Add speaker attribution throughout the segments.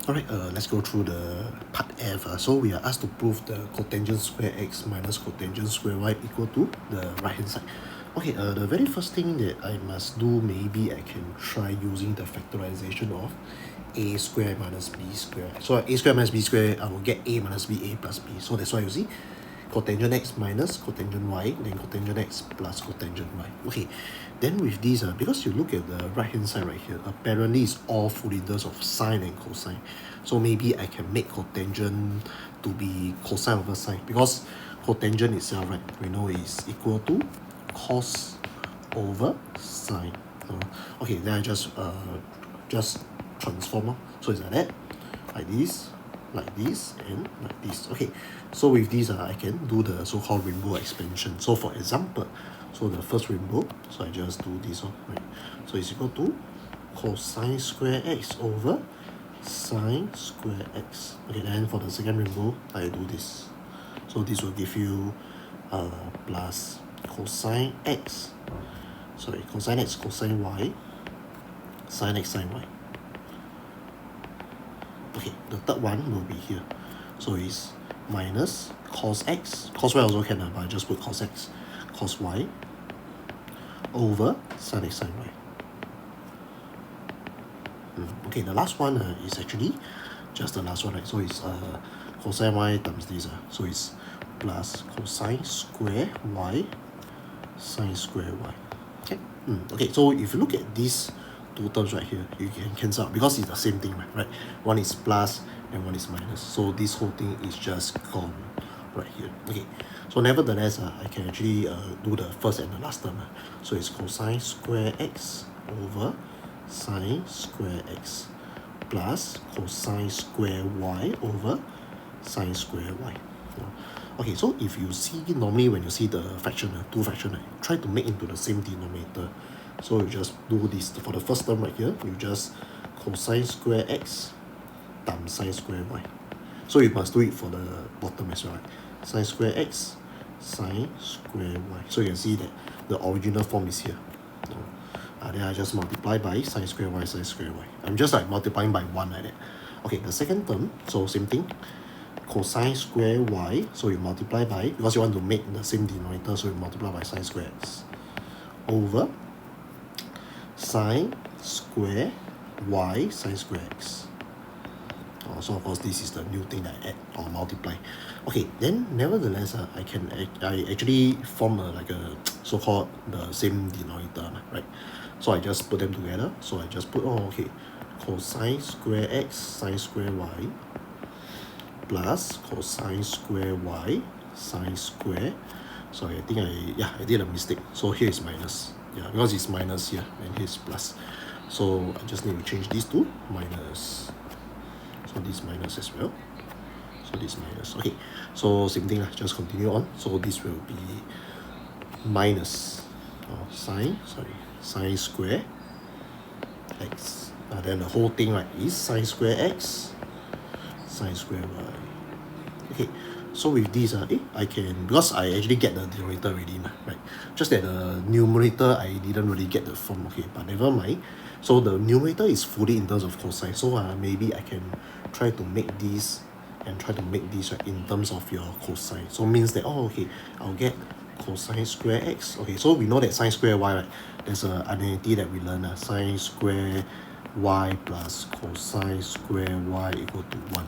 Speaker 1: Alright, let's go through the part F. So we are asked to prove the cotangent square x minus cotangent square y equal to the right hand side. Okay, the very first thing that I must do, maybe I can try using the factorization of a square minus b square. So a square minus b square, I will get a minus b, a plus b. So that's why you see cotangent x minus cotangent y, then cotangent x plus cotangent y. Okay, then with these, because you look at the right hand side right here, apparently it's all full integers of sine and cosine. So maybe I can make cotangent to be cosine over sine, because cotangent itself, right, we know is equal to cos over sine. Okay, then I just transform. So it's like that, like this, and like this. Okay, so with these, I can do the so-called rainbow expansion. So for example, so the first rainbow, so I just do this one, right? So it's equal to cosine square x over sine square x. Okay, then for the second rainbow, I do this. So this will give you plus cosine x, cosine x cosine y, sine x sine y. Okay, the third one will be here. So it's minus cos x, cos y also can, but I just put cos x, cos y over sin x sin y. Okay, the last one is actually just the last one, right? So it's cosine y times this. So it's plus cosine square y sine square y. Okay. Okay, so if you look at these two terms right here, you can cancel out because it's the same thing, right? One is plus and one is minus. So this whole thing is just gone right here. Okay, so nevertheless, I can actually do the first and the last term. So it's cosine square x over sine square x plus cosine square y over sine square y. Okay, so if you see, normally when you see the fraction, two fraction, try to make into the same denominator. So you just do this for the first term right here, you just cosine square x times sine square y. So you must do it for the bottom as well, right? Sine square x sine square y. So you can see that the original form is here. Then I just multiply by sine square y sine square y. I'm just like multiplying by 1 like that. Okay, the second term, so same thing, cosine square y, so you multiply by, because you want to make the same denominator, so you multiply by sine square x over sine square y sine square x. So of course this is the new thing that I add or multiply. Okay, then nevertheless, I actually form like a so-called the same denominator, right? So I just put them together. So I just put cosine square x sine square y plus cosine square y sine square. So I think I did a mistake. So here is minus. Yeah, because it's minus here and here is plus. So I just need to change these to minus. So this minus as well. So this minus. Okay, so same thing, just continue on. So this will be minus sine square x. Then the whole thing, right, is sine square x sine square y. Okay, so with this, I can, because I actually get the denominator already, right? Just that the numerator, I didn't really get the form. Okay, but never mind. So the numerator is fully in terms of cosine. So maybe I can try to make this and try to make this, right, in terms of your cosine. So means that, okay, I'll get cosine square x. Okay, so we know that sine square y, right, there's an identity that we learn, sine square y plus cosine square y equal to 1.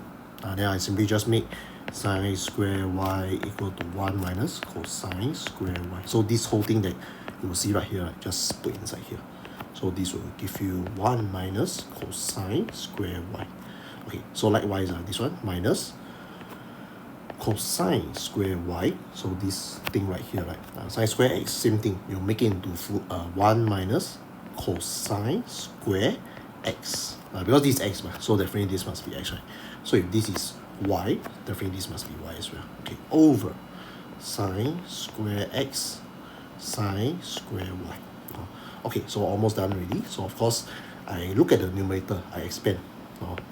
Speaker 1: Then I simply just make sine square y equal to 1 minus cosine square y. So this whole thing that you will see right here, right, just put inside here. So this will give you 1 minus cosine square y. Okay, so likewise, this one minus cosine square y. So this thing right here, right, sine square x, same thing. You make it into 1 minus cosine square x. Because this is x, so definitely this must be x, right? So if this is y, definitely this must be y as well. Okay, over sine square x sine square y. Okay, so almost done already. So of course, I look at the numerator, I expand.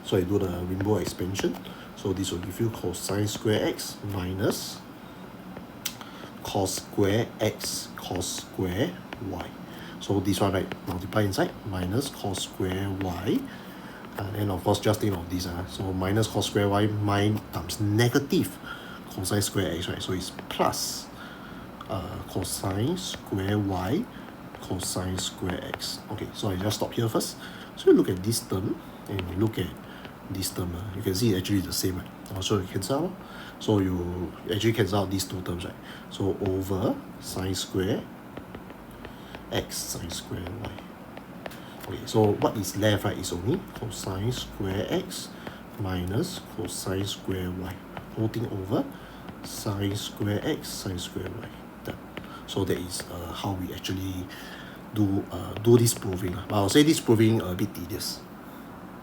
Speaker 1: So I do the rainbow expansion. So this will give you cosine square x minus cos square x cos square y. So this one, right, multiply inside, minus cos square y And then of course just think of this, so minus cos square y times negative cosine square x, right? So it's plus cosine square y cosine square x. Okay, so I just stop here first. So you look at this term and you look at this term, you can see actually the same, right? So you cancel out. So you actually cancel out these two terms, right? So over sine square x sine square y. Okay, so what is left, right, is only cosine square x minus cosine square y. Whole thing over sine square x sine square y. Done. So that is how we actually do this proving. But I'll say this proving a bit tedious.